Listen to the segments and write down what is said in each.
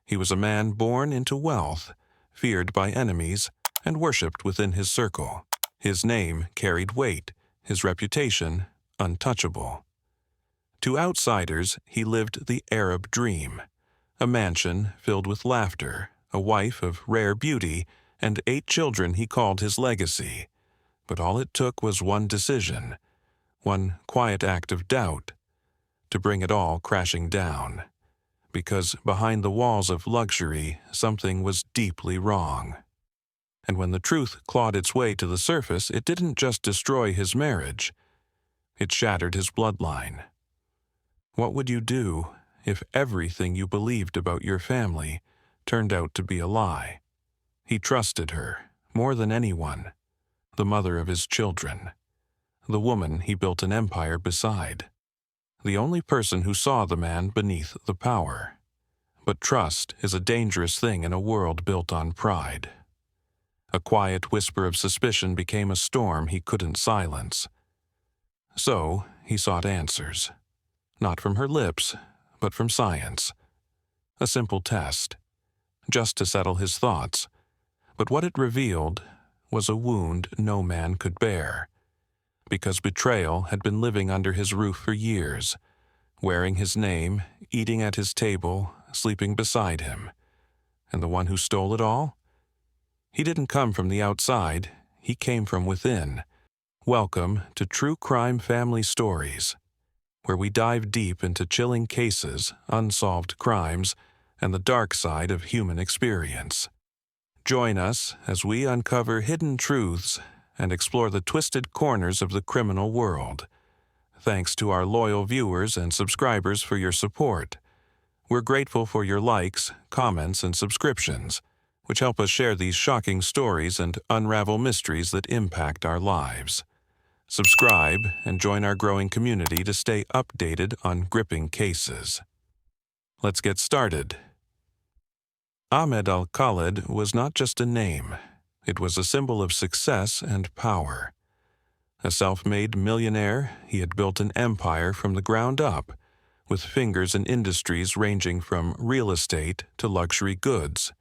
He was a man born into wealth, feared by enemies, and worshipped within his circle. His name carried weight, his reputation untouchable. To outsiders, he lived the Arab dream, a mansion filled with laughter, a wife of rare beauty, and 8 children he called his legacy. But all it took was one decision, one quiet act of doubt, to bring it all crashing down. Because behind the walls of luxury, something was deeply wrong. And when the truth clawed its way to the surface, it didn't just destroy his marriage, it shattered his bloodline. What would you do if everything you believed about your family turned out to be a lie? He trusted her more than anyone, the mother of his children, the woman he built an empire beside, the only person who saw the man beneath the power. But trust is a dangerous thing in a world built on pride. A quiet whisper of suspicion became a storm he couldn't silence. So he sought answers, not from her lips, but from science. A simple test, just to settle his thoughts. But what it revealed was a wound no man could bear, because betrayal had been living under his roof for years, wearing his name, eating at his table, sleeping beside him. And the one who stole it all? He didn't come from the outside, he came from within. Welcome to True Crime Family Stories, where we dive deep into chilling cases, unsolved crimes, and the dark side of human experience. Join us as we uncover hidden truths and explore the twisted corners of the criminal world. Thanks to our loyal viewers and subscribers for your support. We're grateful for your likes, comments, and subscriptions, which help us share these shocking stories and unravel mysteries that impact our lives. Subscribe and join our growing community to stay updated on gripping cases. Let's get started. Ahmed Al-Rashid was not just a name. It was a symbol of success and power. A self-made millionaire, he had built an empire from the ground up, with fingers in industries ranging from real estate to luxury goods.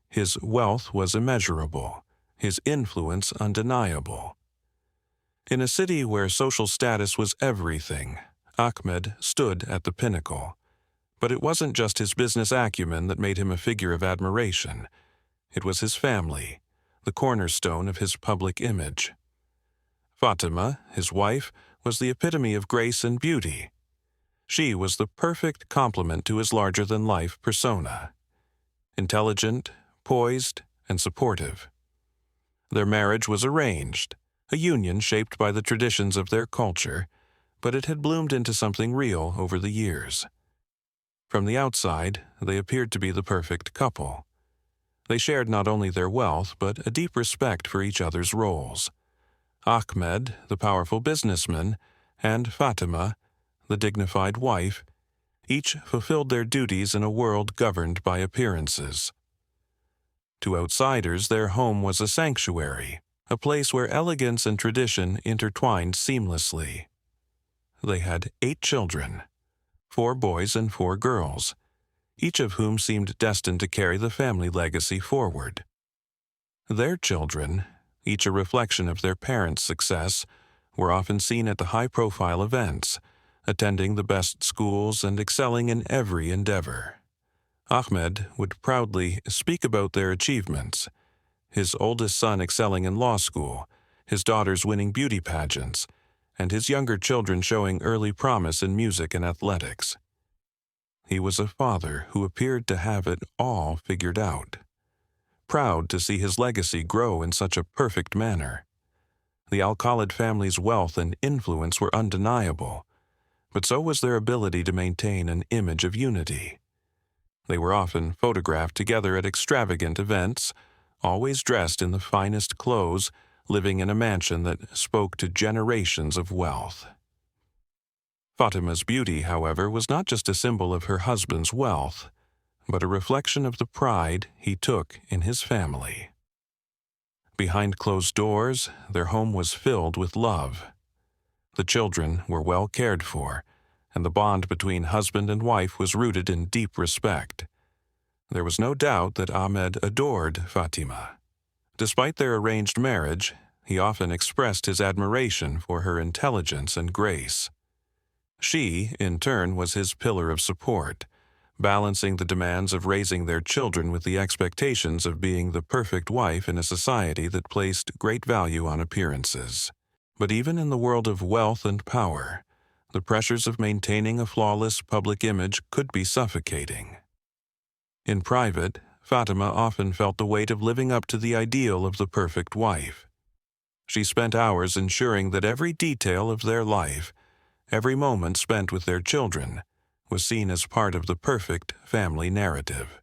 His wealth was immeasurable, his influence undeniable. In a city where social status was everything, Ahmed stood at the pinnacle. But it wasn't just his business acumen that made him a figure of admiration. It was his family, the cornerstone of his public image. Fatima, his wife, was the epitome of grace and beauty. She was the perfect complement to his larger-than-life persona. Intelligent, poised, and supportive. Their marriage was arranged, a union shaped by the traditions of their culture, but it had bloomed into something real over the years. From the outside, they appeared to be the perfect couple. They shared not only their wealth, but a deep respect for each other's roles. Ahmed, the powerful businessman, and Fatima, the dignified wife, each fulfilled their duties in a world governed by appearances. To outsiders, their home was a sanctuary, a place where elegance and tradition intertwined seamlessly. They had 8 children, 4 boys and 4 girls, each of whom seemed destined to carry the family legacy forward. Their children, each a reflection of their parents' success, were often seen at the high-profile events, attending the best schools and excelling in every endeavor. Ahmed would proudly speak about their achievements, his oldest son excelling in law school, his daughters winning beauty pageants, and his younger children showing early promise in music and athletics. He was a father who appeared to have it all figured out, proud to see his legacy grow in such a perfect manner. The Al-Rashid family's wealth and influence were undeniable, but so was their ability to maintain an image of unity. They were often photographed together at extravagant events, always dressed in the finest clothes, living in a mansion that spoke to generations of wealth. Fatima's beauty, however, was not just a symbol of her husband's wealth, but a reflection of the pride he took in his family. Behind closed doors, their home was filled with love. The children were well cared for, and the bond between husband and wife was rooted in deep respect. There was no doubt that Ahmed adored Fatima. Despite their arranged marriage, he often expressed his admiration for her intelligence and grace. She, in turn, was his pillar of support, balancing the demands of raising their children with the expectations of being the perfect wife in a society that placed great value on appearances. But even in the world of wealth and power, the pressures of maintaining a flawless public image could be suffocating. In private, Fatima often felt the weight of living up to the ideal of the perfect wife. She spent hours ensuring that every detail of their life, every moment spent with their children, was seen as part of the perfect family narrative.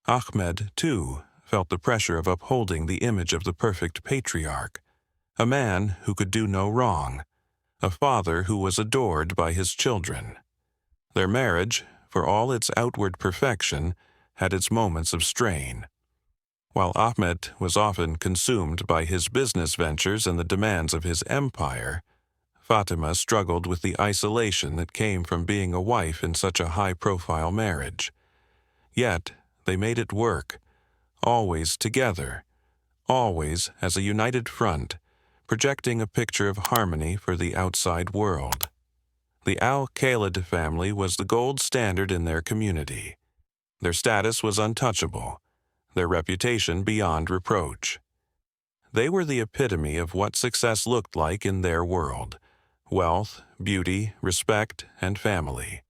Ahmed, too, felt the pressure of upholding the image of the perfect patriarch, a man who could do no wrong, a father who was adored by his children. Their marriage, for all its outward perfection, had its moments of strain. While Ahmed was often consumed by his business ventures and the demands of his empire, Fatima struggled with the isolation that came from being a wife in such a high-profile marriage. Yet, they made it work, always together, always as a united front, projecting a picture of harmony for the outside world. The Al-Khalid family was the gold standard in their community. Their status was untouchable, their reputation beyond reproach. They were the epitome of what success looked like in their world: wealth, beauty, respect, and family.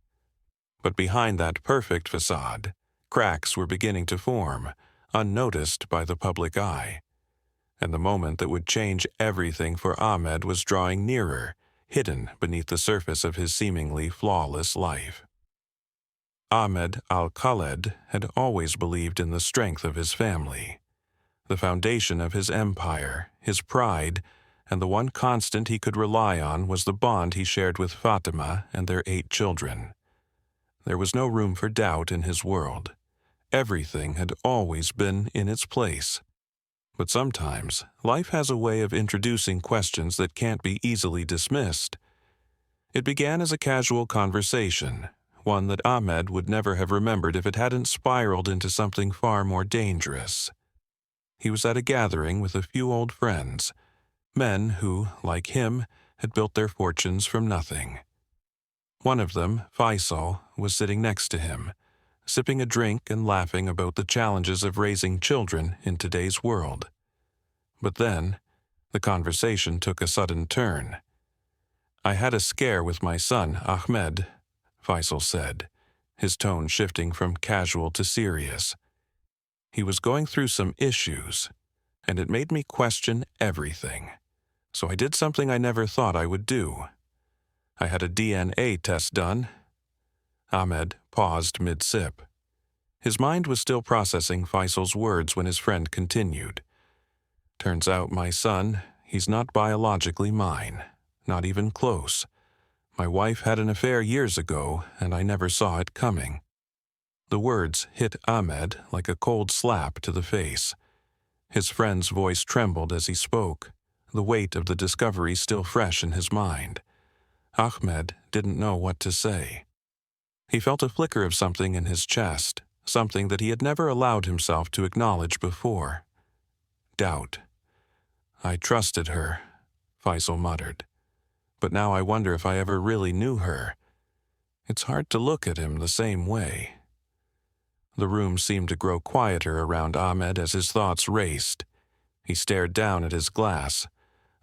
But behind that perfect facade, cracks were beginning to form, unnoticed by the public eye. And the moment that would change everything for Ahmed was drawing nearer, hidden beneath the surface of his seemingly flawless life. Ahmed Al-Khalid had always believed in the strength of his family, the foundation of his empire, his pride, and the one constant he could rely on was the bond he shared with Fatima and their 8 children. There was no room for doubt in his world. Everything had always been in its place. But sometimes, life has a way of introducing questions that can't be easily dismissed. It began as a casual conversation, one that Ahmed would never have remembered if it hadn't spiraled into something far more dangerous. He was at a gathering with a few old friends, men who, like him, had built their fortunes from nothing. One of them, Faisal, was sitting next to him, sipping a drink and laughing about the challenges of raising children in today's world. But then, the conversation took a sudden turn. "I had a scare with my son, Ahmed," Faisal said, his tone shifting from casual to serious. "He was going through some issues, and it made me question everything. So I did something I never thought I would do. I had a DNA test done." Ahmed paused mid-sip. His mind was still processing Faisal's words when his friend continued. "Turns out my son, he's not biologically mine, not even close. My wife had an affair years ago, and I never saw it coming." The words hit Ahmed like a cold slap to the face. His friend's voice trembled as he spoke, the weight of the discovery still fresh in his mind. Ahmed didn't know what to say. He felt a flicker of something in his chest, something that he had never allowed himself to acknowledge before. Doubt. "I trusted her," Faisal muttered. "But now I wonder if I ever really knew her. It's hard to look at him the same way." The room seemed to grow quieter around Ahmed as his thoughts raced. He stared down at his glass,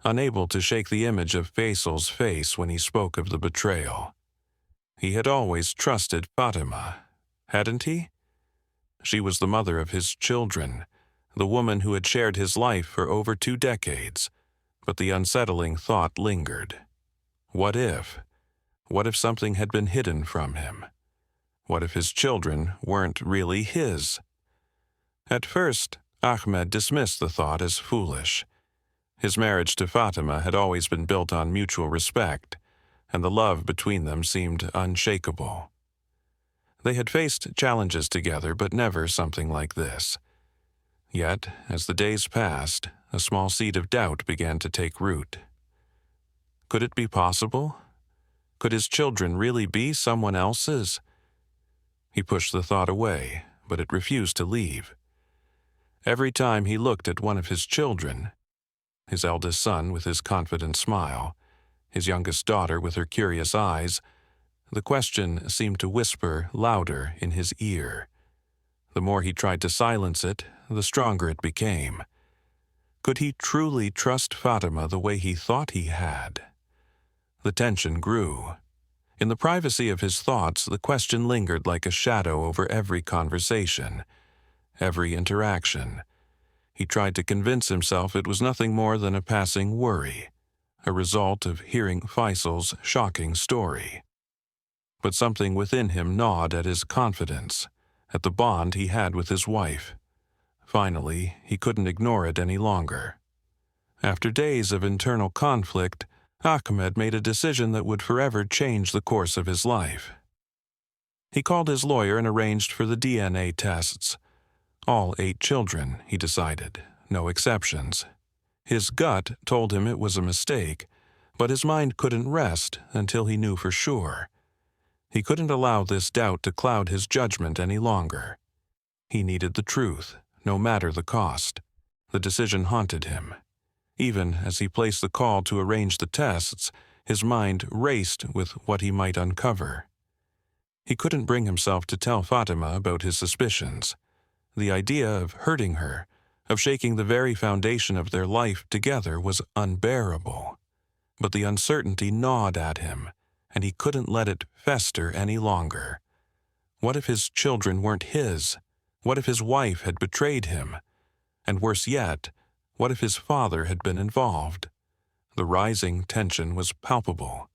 unable to shake the image of Faisal's face when he spoke of the betrayal. He had always trusted Fatima, hadn't he? She was the mother of his children, the woman who had shared his life for over 2 decades, but the unsettling thought lingered. What if? What if something had been hidden from him? What if his children weren't really his? At first, Ahmed dismissed the thought as foolish. His marriage to Fatima had always been built on mutual respect, and the love between them seemed unshakable. They had faced challenges together, but never something like this. Yet, as the days passed, a small seed of doubt began to take root. Could it be possible? Could his children really be someone else's? He pushed the thought away, but it refused to leave. Every time he looked at one of his children, his eldest son with his confident smile, his youngest daughter with her curious eyes, the question seemed to whisper louder in his ear. The more he tried to silence it, the stronger it became. Could he truly trust Fatima the way he thought he had? The tension grew. In the privacy of his thoughts, the question lingered like a shadow over every conversation, every interaction. He tried to convince himself it was nothing more than a passing worry, a result of hearing Faisal's shocking story. But something within him gnawed at his confidence, at the bond he had with his wife. Finally, he couldn't ignore it any longer. After days of internal conflict, Ahmed made a decision that would forever change the course of his life. He called his lawyer and arranged for the DNA tests. All 8 children, he decided, no exceptions. His gut told him it was a mistake, but his mind couldn't rest until he knew for sure. He couldn't allow this doubt to cloud his judgment any longer. He needed the truth, no matter the cost. The decision haunted him. Even as he placed the call to arrange the tests, his mind raced with what he might uncover. He couldn't bring himself to tell Fatima about his suspicions. The idea of hurting her, of shaking the very foundation of their life together, was unbearable. But the uncertainty gnawed at him, and he couldn't let it fester any longer. What if his children weren't his? What if his wife had betrayed him? And worse yet, what if his father had been involved? The rising tension was palpable,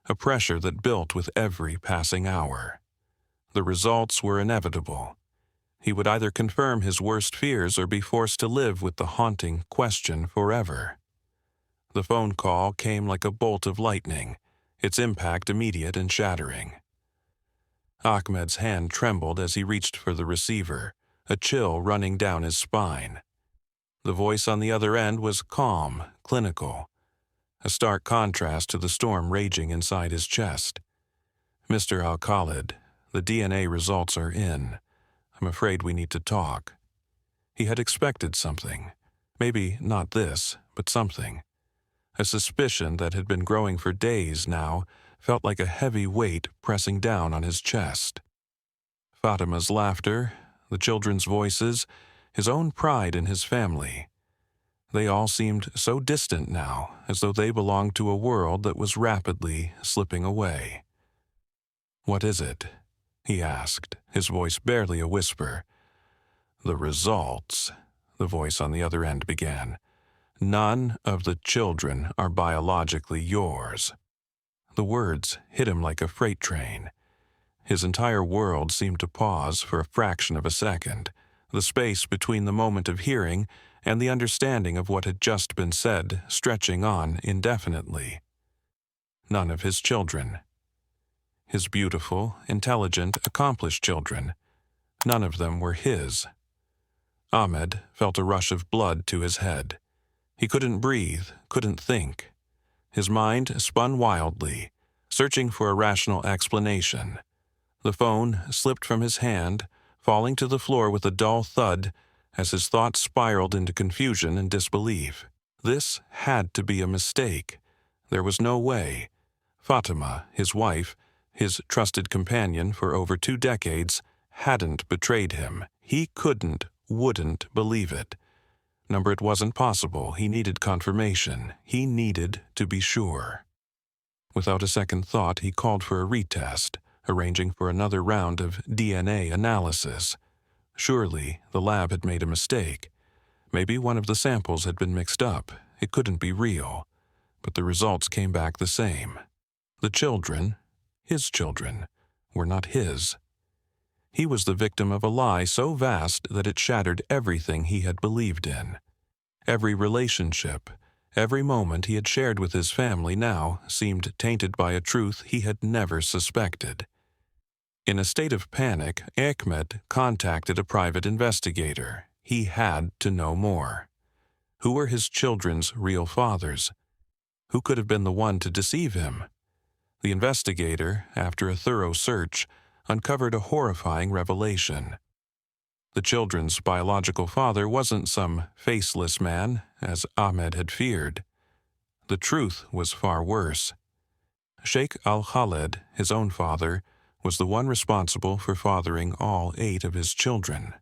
a pressure that built with every passing hour. The results were inevitable. He would either confirm his worst fears or be forced to live with the haunting question forever. The phone call came like a bolt of lightning, its impact immediate and shattering. Ahmed's hand trembled as he reached for the receiver, a chill running down his spine. The voice on the other end was calm, clinical, a stark contrast to the storm raging inside his chest. "Mr. Al-Khalid, the DNA results are in. I'm afraid we need to talk." He had expected something. Maybe not this, but something. A suspicion that had been growing for days now felt like a heavy weight pressing down on his chest. Fatima's laughter, the children's voices, his own pride in his family. They all seemed so distant now, as though they belonged to a world that was rapidly slipping away. "What is it?" he asked, his voice barely a whisper. "The results," the voice on the other end began. "None of the children are biologically yours." The words hit him like a freight train. His entire world seemed to pause for a fraction of a second, the space between the moment of hearing and the understanding of what had just been said stretching on indefinitely. None of his children. His beautiful, intelligent, accomplished children. None of them were his. Ahmed felt a rush of blood to his head. He couldn't breathe, couldn't think. His mind spun wildly, searching for a rational explanation. The phone slipped from his hand, falling to the floor with a dull thud as his thoughts spiraled into confusion and disbelief. This had to be a mistake. There was no way. Fatima, his wife, his trusted companion for over 2 decades, hadn't betrayed him. He wouldn't believe it. Number, it wasn't possible. He needed confirmation. He needed to be sure. Without a second thought, he called for a retest, arranging for another round of DNA analysis. Surely, the lab had made a mistake. Maybe one of the samples had been mixed up. It couldn't be real. But the results came back the same. The children, his children, were not his. He was the victim of a lie so vast that it shattered everything he had believed in. Every relationship, every moment he had shared with his family now seemed tainted by a truth he had never suspected. In a state of panic, Ahmed contacted a private investigator. He had to know more. Who were his children's real fathers? Who could have been the one to deceive him? The investigator, after a thorough search, uncovered a horrifying revelation. The children's biological father wasn't some faceless man, as Ahmed had feared. The truth was far worse. Sheikh Al-Khaled, his own father, was the one responsible for fathering all 8 of his children.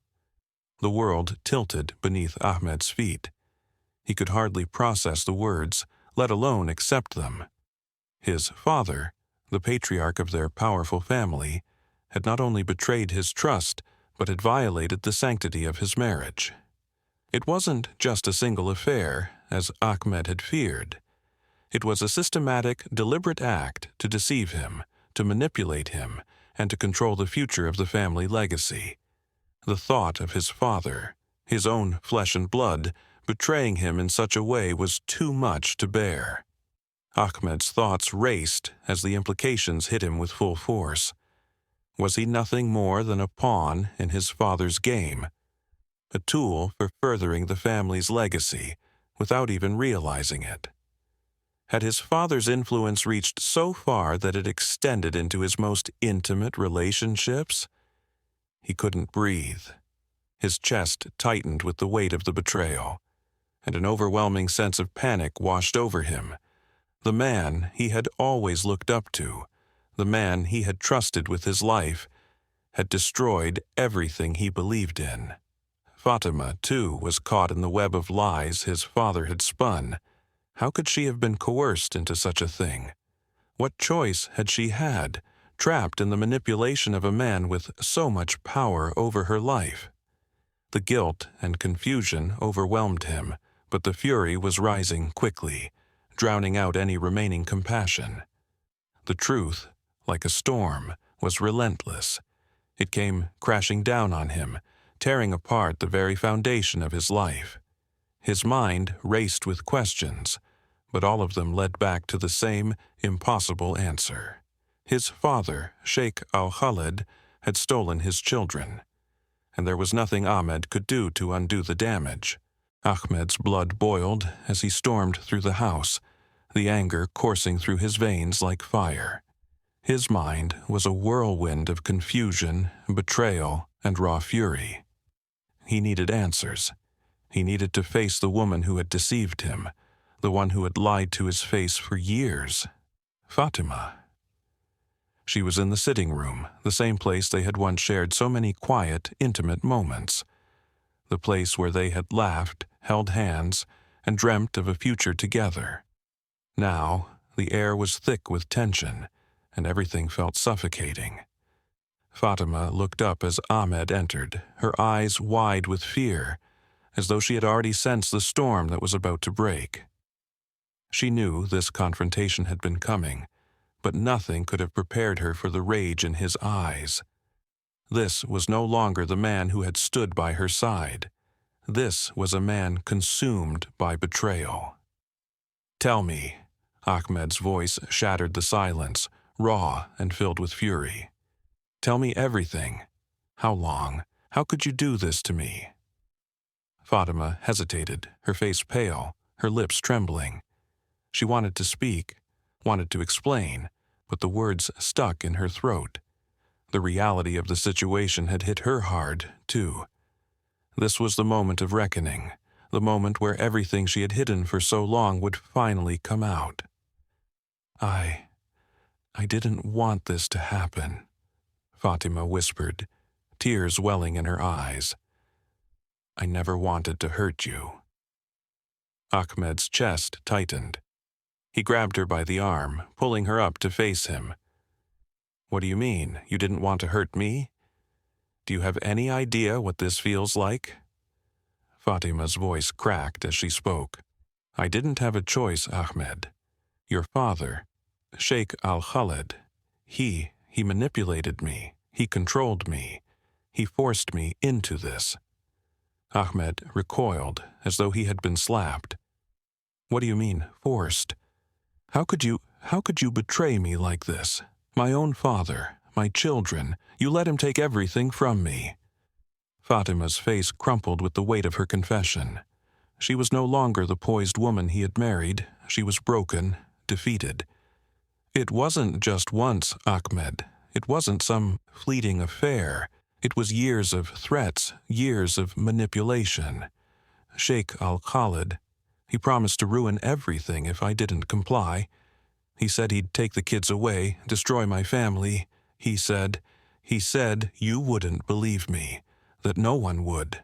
The world tilted beneath Ahmed's feet. He could hardly process the words, let alone accept them. His father, the patriarch of their powerful family, had not only betrayed his trust, but had violated the sanctity of his marriage. It wasn't just a single affair, as Ahmed had feared. It was a systematic, deliberate act to deceive him, to manipulate him, and to control the future of the family legacy. The thought of his father, his own flesh and blood, betraying him in such a way was too much to bear. Ahmed's thoughts raced as the implications hit him with full force. Was he nothing more than a pawn in his father's game? A tool for furthering the family's legacy, without even realizing it? Had his father's influence reached so far that it extended into his most intimate relationships? He couldn't breathe. His chest tightened with the weight of the betrayal, and an overwhelming sense of panic washed over him. The man he had always looked up to, the man he had trusted with his life, had destroyed everything he believed in. Fatima, too, was caught in the web of lies his father had spun. How could she have been coerced into such a thing? What choice had she had, trapped in the manipulation of a man with so much power over her life? The guilt and confusion overwhelmed him, but the fury was rising quickly, drowning out any remaining compassion. The truth, like a storm, was relentless. It came crashing down on him, tearing apart the very foundation of his life. His mind raced with questions, but all of them led back to the same impossible answer. His father, Sheikh Al-Khaled, had stolen his children, and there was nothing Ahmed could do to undo the damage. Ahmed's blood boiled as he stormed through the house, the anger coursing through his veins like fire. His mind was a whirlwind of confusion, betrayal, and raw fury. He needed answers. He needed to face the woman who had deceived him, the one who had lied to his face for years. Fatima. She was in the sitting room, the same place they had once shared so many quiet, intimate moments. The place where they had laughed, held hands, and dreamt of a future together. Now, the air was thick with tension, and everything felt suffocating. Fatima looked up as Ahmed entered, her eyes wide with fear, as though she had already sensed the storm that was about to break. She knew this confrontation had been coming, but nothing could have prepared her for the rage in his eyes. This was no longer the man who had stood by her side. This was a man consumed by betrayal. "Tell me," Ahmed's voice shattered the silence, raw and filled with fury. "Tell me everything. How long? How could you do this to me?" Fatima hesitated, her face pale, her lips trembling. She wanted to speak, wanted to explain, but the words stuck in her throat. The reality of the situation had hit her hard, too. This was the moment of reckoning, the moment where everything she had hidden for so long would finally come out. I didn't want this to happen," Fatima whispered, tears welling in her eyes. "I never wanted to hurt you." Ahmed's chest tightened. He grabbed her by the arm, pulling her up to face him. "What do you mean? You didn't want to hurt me? Do you have any idea what this feels like?" Fatima's voice cracked as she spoke. "I didn't have a choice, Ahmed. Your father, Sheikh Al-Khaled, he manipulated me. He controlled me. He forced me into this." Ahmed recoiled as though he had been slapped. "What do you mean, forced? How could you betray me like this? My own father, my children, you let him take everything from me." Fatima's face crumpled with the weight of her confession. She was no longer the poised woman he had married. She was broken, defeated. "It wasn't just once, Ahmed. It wasn't some fleeting affair. It was years of threats, years of manipulation. Sheikh Al-Khalid, he promised to ruin everything if I didn't comply. He said he'd take the kids away, destroy my family. He said you wouldn't believe me, that no one would.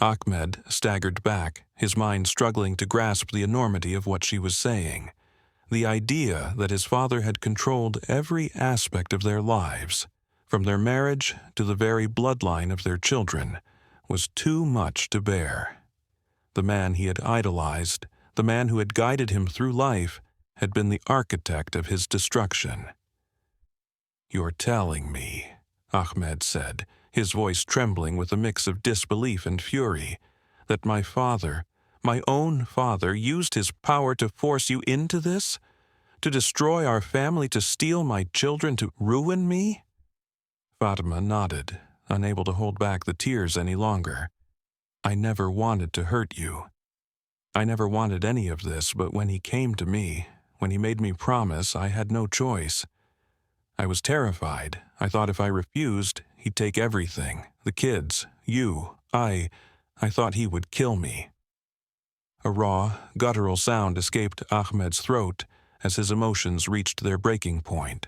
Ahmed staggered back, his mind struggling to grasp the enormity of what she was saying. The idea that his father had controlled every aspect of their lives, from their marriage to the very bloodline of their children, was too much to bear. The man he had idolized, the man who had guided him through life, had been the architect of his destruction. "You're telling me," Ahmed said, his voice trembling with a mix of disbelief and fury, "that my father, my own father, used his power to force you into this? To destroy our family, to steal my children, to ruin me?" Fatima nodded, unable to hold back the tears any longer. "I never wanted to hurt you. I never wanted any of this, but when he came to me, when he made me promise, I had no choice. I was terrified. I thought if I refused, he'd take everything, the kids, you, I thought he would kill me." A raw, guttural sound escaped Ahmed's throat as his emotions reached their breaking point.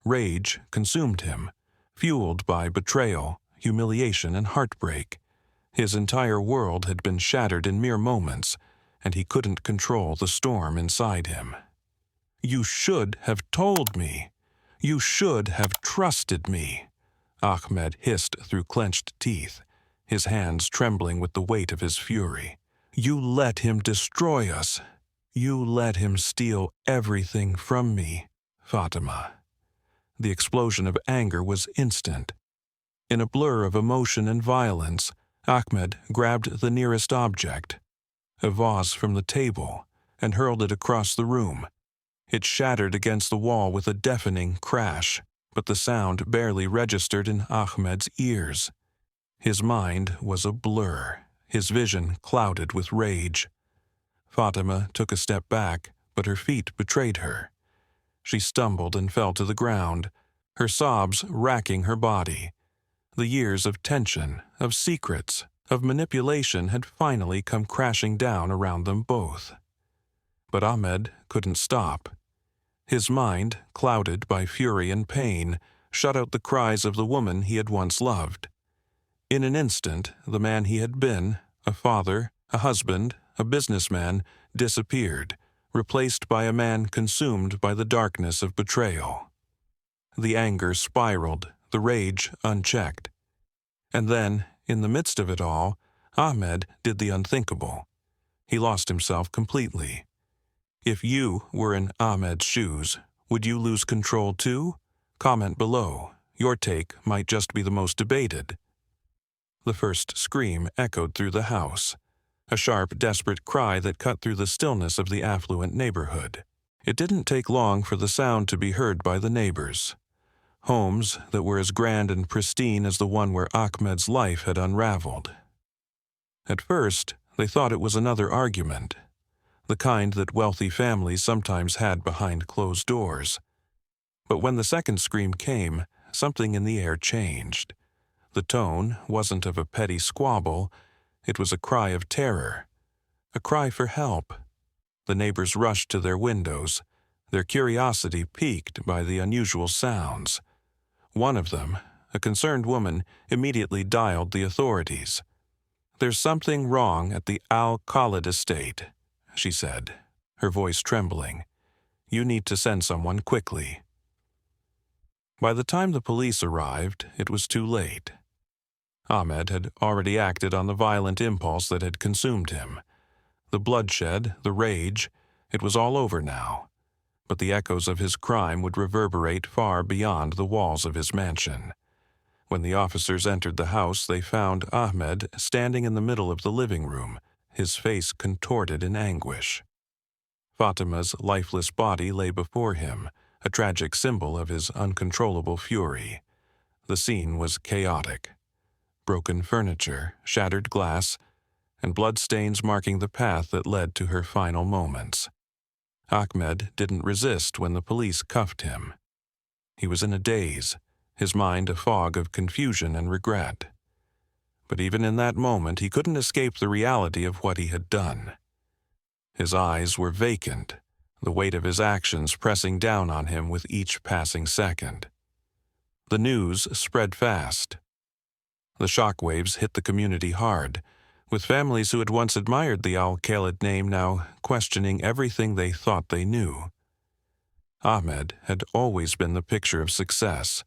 Rage consumed him, fueled by betrayal, humiliation, and heartbreak. His entire world had been shattered in mere moments, and he couldn't control the storm inside him. "You should have told me. You should have trusted me," Ahmed hissed through clenched teeth, his hands trembling with the weight of his fury. "You let him destroy us. You let him steal everything from me, Fatima." The explosion of anger was instant. In a blur of emotion and violence, Ahmed grabbed the nearest object, a vase from the table, and hurled it across the room. It shattered against the wall with a deafening crash, but the sound barely registered in Ahmed's ears. His mind was a blur, his vision clouded with rage. Fatima took a step back, but her feet betrayed her. She stumbled and fell to the ground, her sobs racking her body. The years of tension, of secrets, of manipulation had finally come crashing down around them both. But Ahmed couldn't stop. His mind, clouded by fury and pain, shut out the cries of the woman he had once loved. In an instant, the man he had been, a father, a husband, a businessman, disappeared, replaced by a man consumed by the darkness of betrayal. The anger spiraled, the rage unchecked. And then, in the midst of it all, Ahmed did the unthinkable. He lost himself completely. If you were in Ahmed's shoes, would you lose control too? Comment below. Your take might just be the most debated. The first scream echoed through the house, a sharp, desperate cry that cut through the stillness of the affluent neighborhood. It didn't take long for the sound to be heard by the neighbors. Homes that were as grand and pristine as the one where Ahmed's life had unraveled. At first, they thought it was another argument, the kind that wealthy families sometimes had behind closed doors. But when the second scream came, something in the air changed. The tone wasn't of a petty squabble, it was a cry of terror, a cry for help. The neighbors rushed to their windows, their curiosity piqued by the unusual sounds. One of them, a concerned woman, immediately dialed the authorities. "There's something wrong at the Al-Khalid estate," she said, her voice trembling. "You need to send someone quickly." By the time the police arrived, it was too late. Ahmed had already acted on the violent impulse that had consumed him. The bloodshed, the rage, it was all over now. But the echoes of his crime would reverberate far beyond the walls of his mansion. When the officers entered the house, they found Ahmed standing in the middle of the living room, his face contorted in anguish. Fatima's lifeless body lay before him, a tragic symbol of his uncontrollable fury. The scene was chaotic. Broken furniture, shattered glass, and bloodstains marking the path that led to her final moments. Ahmed didn't resist when the police cuffed him. He was in a daze, his mind a fog of confusion and regret. But even in that moment, he couldn't escape the reality of what he had done. His eyes were vacant, the weight of his actions pressing down on him with each passing second. The news spread fast. The shockwaves hit the community hard, with families who had once admired the Al-Khalid name now questioning everything they thought they knew. Ahmed had always been the picture of success,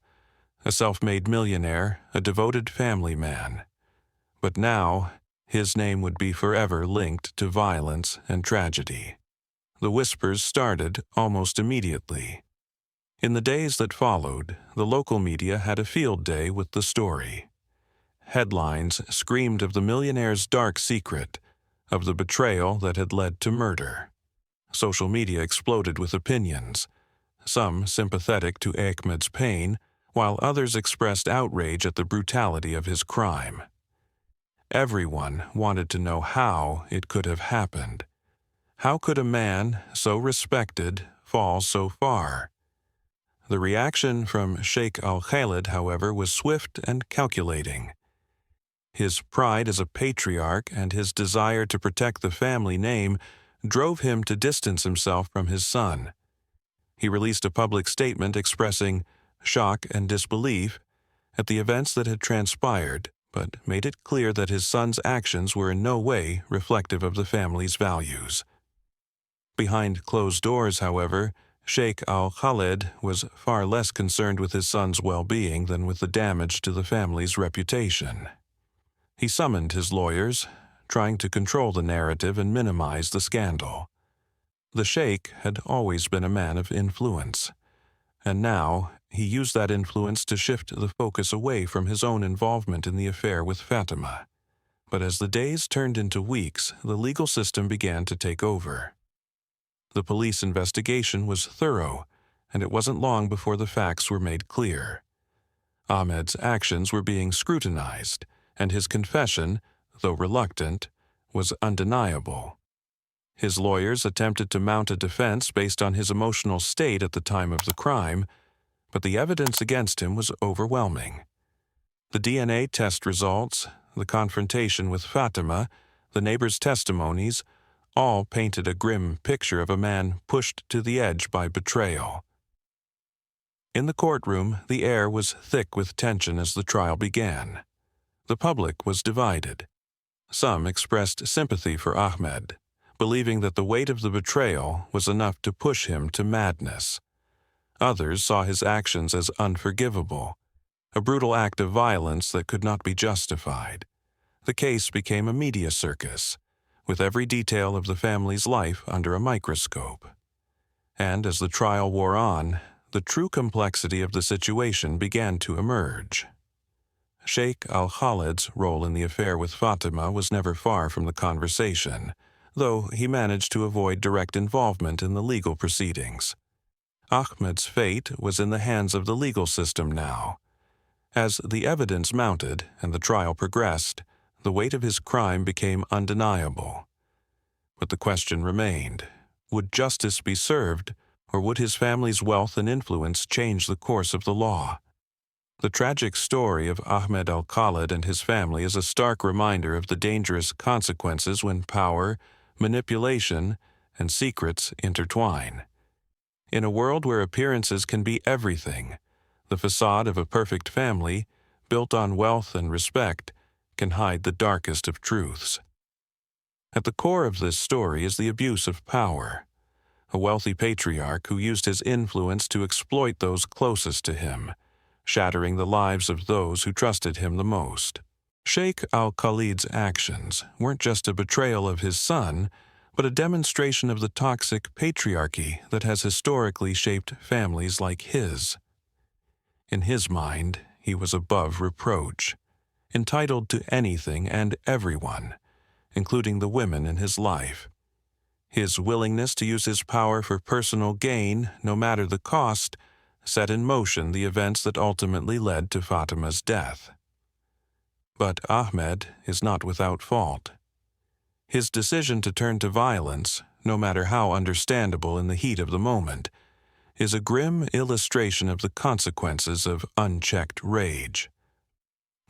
a self-made millionaire, a devoted family man. But now, his name would be forever linked to violence and tragedy. The whispers started almost immediately. In the days that followed, the local media had a field day with the story. Headlines screamed of the millionaire's dark secret, of the betrayal that had led to murder. Social media exploded with opinions, some sympathetic to Ahmed's pain, while others expressed outrage at the brutality of his crime. Everyone wanted to know how it could have happened. How could a man so respected fall so far? The reaction from Sheikh Al-Khalid, however, was swift and calculating. His pride as a patriarch and his desire to protect the family name drove him to distance himself from his son. He released a public statement expressing shock and disbelief at the events that had transpired, but made it clear that his son's actions were in no way reflective of the family's values. Behind closed doors, however, Sheikh Al-Khalid was far less concerned with his son's well-being than with the damage to the family's reputation. He summoned his lawyers, trying to control the narrative and minimize the scandal. The sheikh had always been a man of influence, and now he used that influence to shift the focus away from his own involvement in the affair with Fatima. But as the days turned into weeks, the legal system began to take over. The police investigation was thorough, and it wasn't long before the facts were made clear. Ahmed's actions were being scrutinized, and his confession, though reluctant, was undeniable. His lawyers attempted to mount a defense based on his emotional state at the time of the crime, but the evidence against him was overwhelming. The DNA test results, the confrontation with Fatima, the neighbors' testimonies, all painted a grim picture of a man pushed to the edge by betrayal. In the courtroom, the air was thick with tension as the trial began. The public was divided. Some expressed sympathy for Ahmed, believing that the weight of the betrayal was enough to push him to madness. Others saw his actions as unforgivable, a brutal act of violence that could not be justified. The case became a media circus, with every detail of the family's life under a microscope. And as the trial wore on, the true complexity of the situation began to emerge. Sheikh Al-Khalid's role in the affair with Fatima was never far from the conversation, though he managed to avoid direct involvement in the legal proceedings. Ahmed's fate was in the hands of the legal system now. As the evidence mounted and the trial progressed, the weight of his crime became undeniable. But the question remained, would justice be served, or would his family's wealth and influence change the course of the law? The tragic story of Ahmed Al-Khalid and his family is a stark reminder of the dangerous consequences when power, manipulation, and secrets intertwine. In a world where appearances can be everything, the facade of a perfect family, built on wealth and respect, can hide the darkest of truths. At the core of this story is the abuse of power, a wealthy patriarch who used his influence to exploit those closest to him, shattering the lives of those who trusted him the most. Sheikh Al-Khalid's actions weren't just a betrayal of his son, but a demonstration of the toxic patriarchy that has historically shaped families like his. In his mind, he was above reproach, entitled to anything and everyone, including the women in his life. His willingness to use his power for personal gain, no matter the cost, set in motion the events that ultimately led to Fatima's death. But Ahmed is not without fault. His decision to turn to violence, no matter how understandable in the heat of the moment, is a grim illustration of the consequences of unchecked rage.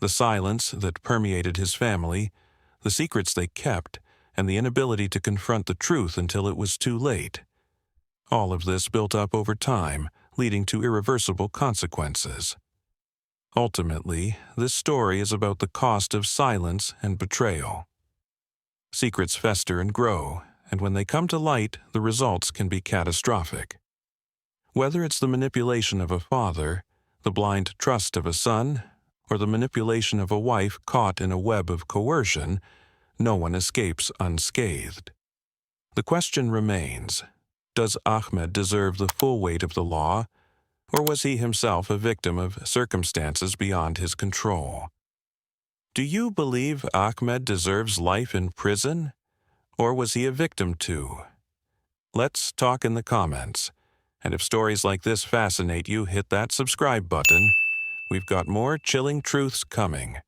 The silence that permeated his family, the secrets they kept, and the inability to confront the truth until it was too late. All of this built up over time, leading to irreversible consequences. Ultimately, this story is about the cost of silence and betrayal. Secrets fester and grow, and when they come to light, the results can be catastrophic. Whether it's the manipulation of a father, the blind trust of a son, or the manipulation of a wife caught in a web of coercion, no one escapes unscathed. The question remains, does Ahmed deserve the full weight of the law, or was he himself a victim of circumstances beyond his control? Do you believe Ahmed deserves life in prison, or was he a victim too? Let's talk in the comments. And if stories like this fascinate you, hit that subscribe button. We've got more chilling truths coming.